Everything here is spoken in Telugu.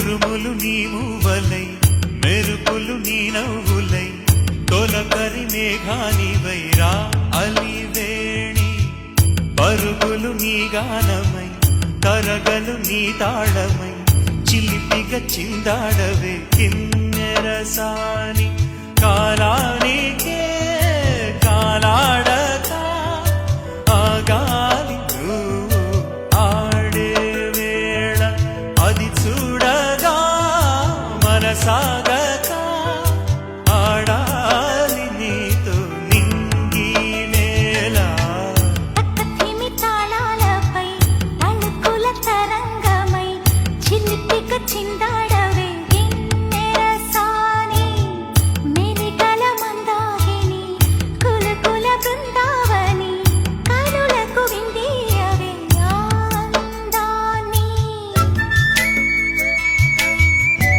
ఉరుములు నీ మూవలై మెరుపులు నీ నవ్వులై తొలకరి మేఘానివై రా అలివేణి పరుగులు నీ గానమై కరగలు నీ తాళమై చిలిపిగా చిందాడవే కిన్నెరసాని కాలానికే కాలాడక ఆగాలి నువ్వు ఆడే వేళ అది చూడగా మనసాగ